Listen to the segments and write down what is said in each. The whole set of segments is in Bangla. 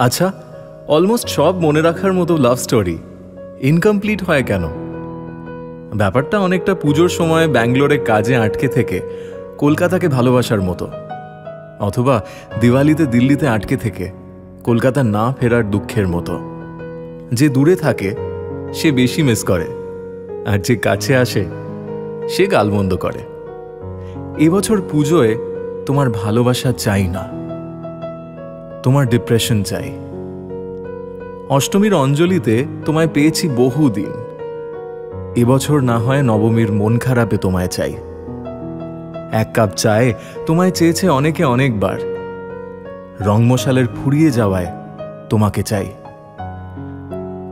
আচ্ছা, অলমোস্ট সব মনে রাখার মতো লাভ স্টোরি ইনকমপ্লিট হয় কেন? ব্যাপারটা অনেকটা পুজোর সময় ব্যাঙ্গালোরে কাজে আটকে থেকে কলকাতাকে ভালোবাসার মতো, অথবা দিওয়ালিতে দিল্লিতে আটকে থেকে কলকাতা না ফেরার দুঃখের মতো। যে দূরে থাকে সে বেশি মিস করে, আর যে কাছে আসে সে গালমন্দ করে। এবছর পুজোয় তোমার ভালোবাসা চাই না, তোমার ডিপ্রেশন চাই। অষ্টমীর অঞ্জলিতে তোমায় পেয়েছি বহুদিন, এবছর না হয় নবমীর মন খারাপে তোমায় চাই। এক কাপ চায়ে তোমায় চেয়েছে অনেকে অনেকবার, রংমশালের ফুরিয়ে যাওয়ায় তোমাকে চাই।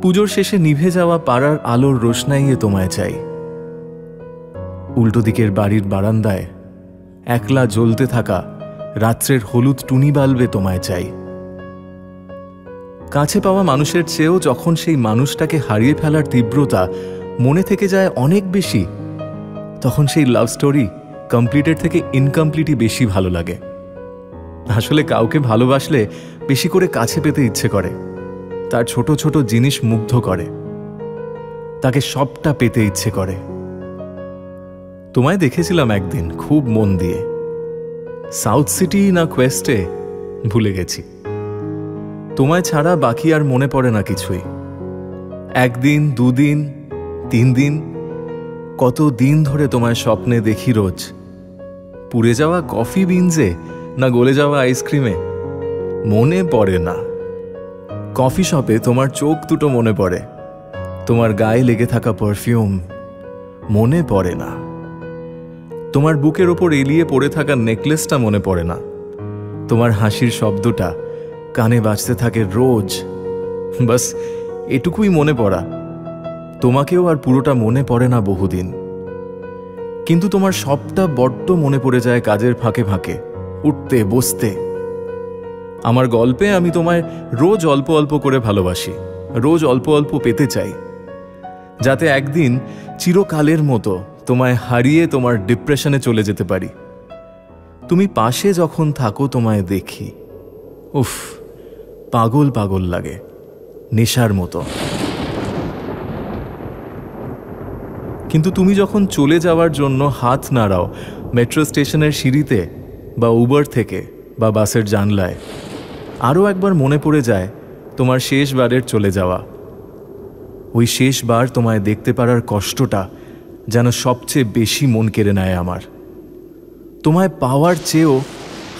পুজোর শেষে নিভে যাওয়া পাড়ার আলোর রোশনাইয়ে তোমায় চাই। উল্টো দিকের বাড়ির বারান্দায় একলা জ্বলতে থাকা রাত্রের হলুদ টুনি বাল্বে তোমায় চাই। কাছে পাওয়া মানুষের চেয়েও যখন সেই মানুষটাকে হারিয়ে ফেলার তীব্রতা মনে থেকে যায় অনেক বেশি, তখন সেই লাভ স্টোরি কমপ্লিটের থেকে ইনকমপ্লিটই বেশি ভালো লাগে। আসলে কাউকে ভালোবাসলে বেশি করে কাছে পেতে ইচ্ছে করে, তার ছোট ছোট জিনিস মুগ্ধ করে, তাকে সবটা পেতে ইচ্ছে করে। তোমায় দেখেছিলাম একদিন খুব মন দিয়ে, সাউথ সিটি না কোয়েস্টে ভুলে গেছি। তোমায় ছাড়া বাকি আর মনে পড়ে না কিছুই। একদিন, দুদিন, 3 দিন, কত দিন ধরে তোমায় স্বপ্নে দেখি রোজ। পুড়ে যাওয়া কফি বিনসে না গলে যাওয়া আইসক্রিমে মনে পড়ে না। কফি শপে তোমার চোখ দুটো মনে পড়ে, তোমার গায়ে লেগে থাকা পারফিউম মনে পড়ে না। তোমার বুকের ওপর এলিয়ে পড়ে থাকা নেকলেসটা মনে পড়ে না। তোমার হাসির শব্দটা কানে বাজতে থাকে রোজ। বাস এটুকুই মনে পড়া। তোমাকেও আর পুরোটা মনে পড়ে না বহুদিন, কিন্তু তোমার সবটা বড্ড মনে পড়ে যায় কাজের ফাঁকে ফাঁকে, উঠতে বসতে। আমার গল্পে আমি তোমায় রোজ অল্প অল্প করে ভালোবাসি, রোজ অল্প অল্প পেতে চাই, যাতে একদিন চিরকালের মতো তোমায় হারিয়ে তোমার ডিপ্রেশনে চলে যেতে পারি। তুমি পাশে যখন থাকো তোমায় দেখি, উফ, পাগল পাগল লাগে, নেশার মতো। কিন্তু তুমি যখন চলে যাওয়ার জন্য হাত নাড়াও মেট্রো স্টেশনের সিঁড়িতে বা উবার থেকে বা বাসের জানলায়, আরও একবার মনে পড়ে যায় তোমার শেষবারের চলে যাওয়া। ওই শেষবার তোমায় দেখতে পারার কষ্টটা যেন সবচেয়ে বেশি মন কেড়ে নেয় আমার। তোমায় পাওয়ার চেয়েও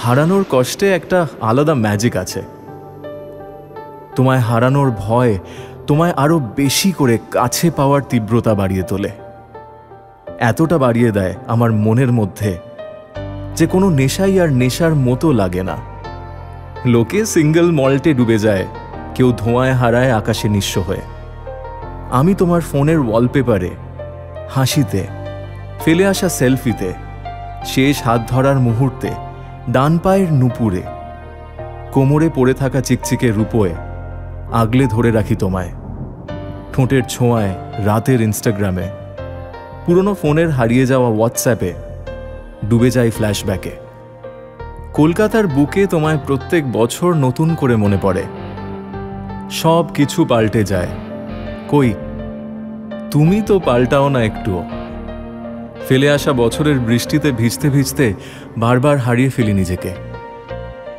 হারানোর কষ্টে একটা আলাদা ম্যাজিক আছে। তোমায় হারানোর ভয় তোমায় আরও বেশি করে কাছে পাওয়ার তীব্রতা বাড়িয়ে তোলে, এতটা বাড়িয়ে দেয় আমার মনের মধ্যে যে কোনো নেশাই আর নেশার মতো লাগে না। লোকে সিঙ্গেল মল্টে ডুবে যায়, কেউ ধোঁয়ায় হারায় আকাশে নিঃস্ব হয়ে। আমি তোমার ফোনের ওয়ালপেপারে, হাসিতে, ফেলে আসা সেলফিতে, শেষ হাত ধরার মুহূর্তে, ডান পায়ের নুপুরে, কোমরে পড়ে থাকা চিকচিকে রূপোয় আগলে ধরে রাখি তোমায়। ঠোঁটের ছোঁয়ায় রাতের ইনস্টাগ্রামে, পুরনো ফোনের হারিয়ে যাওয়া হোয়াটসঅ্যাপে ডুবে যাই ফ্ল্যাশব্যাকে। কলকাতার বুকে তোমায় প্রত্যেক বছর নতুন করে মনে পড়ে। সব কিছু পাল্টে যায়, কই তুমি তো পাল্টাও না একটুও। ফেলে আসা বছরের বৃষ্টিতে ভিজতে ভিজতে বারবার হারিয়ে ফেলি নিজেকে।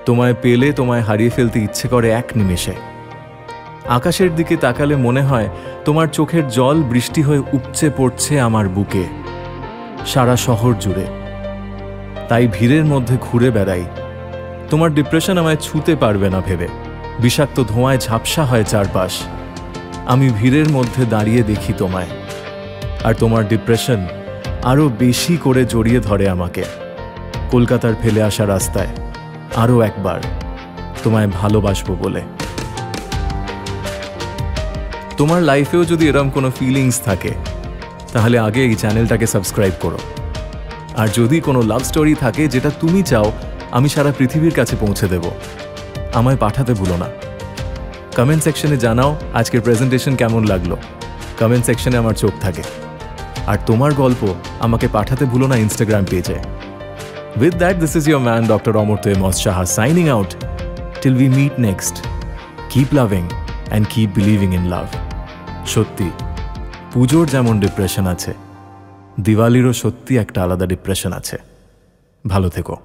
তোমায় পেলে তোমায় হারিয়ে ফেলতে ইচ্ছে করে এক নিমেষে। আকাশের দিকে তাকালে মনে হয় তোমার চোখের জল বৃষ্টি হয়ে উপচে পড়ছে আমার বুকে, সারা শহর জুড়ে। তাই ভিড়ের মধ্যে ঘুরে বেড়াই, তোমার ডিপ্রেশন আমায় ছুঁতে পারবে না ভেবে। বিষাক্ত ধোঁয়ায় ঝাপসা হয় চারপাশ। আমি ভিড়ের মধ্যে দাঁড়িয়ে দেখি তোমায়, আর তোমার ডিপ্রেশন আরও বেশি করে জড়িয়ে ধরে আমাকে। কলকাতার ফেলে আসা রাস্তায় আরও একবার তোমায় ভালোবাসবো বলে। তোমার লাইফেও যদি এরকম কোনো ফিলিংস থাকে তাহলে আগে এই চ্যানেলটাকে সাবস্ক্রাইব করো। আর যদি কোনো লাভ স্টোরি থাকে যেটা তুমি চাও আমি সারা পৃথিবীর কাছে পৌঁছে দেব, আমায় পাঠাতে ভুলো না। কমেন্ট সেকশনে জানাও আজকের প্রেজেন্টেশন কেমন লাগলো। কমেন্ট সেকশনে আমার চোখ থাকে। আর তোমার গল্প আমাকে পাঠাতে ভুলো না ইনস্টাগ্রাম পেজে। With that, this is your man, Dr. Amurtha Amos Saha, signing out till we meet next. Keep loving and keep believing in love. সত্যি পুজোর যেমন ডিপ্রেশন আছে, দিওয়ালিরও সত্যি একটা আলাদা ডিপ্রেশন আছে। ভালো থেকো।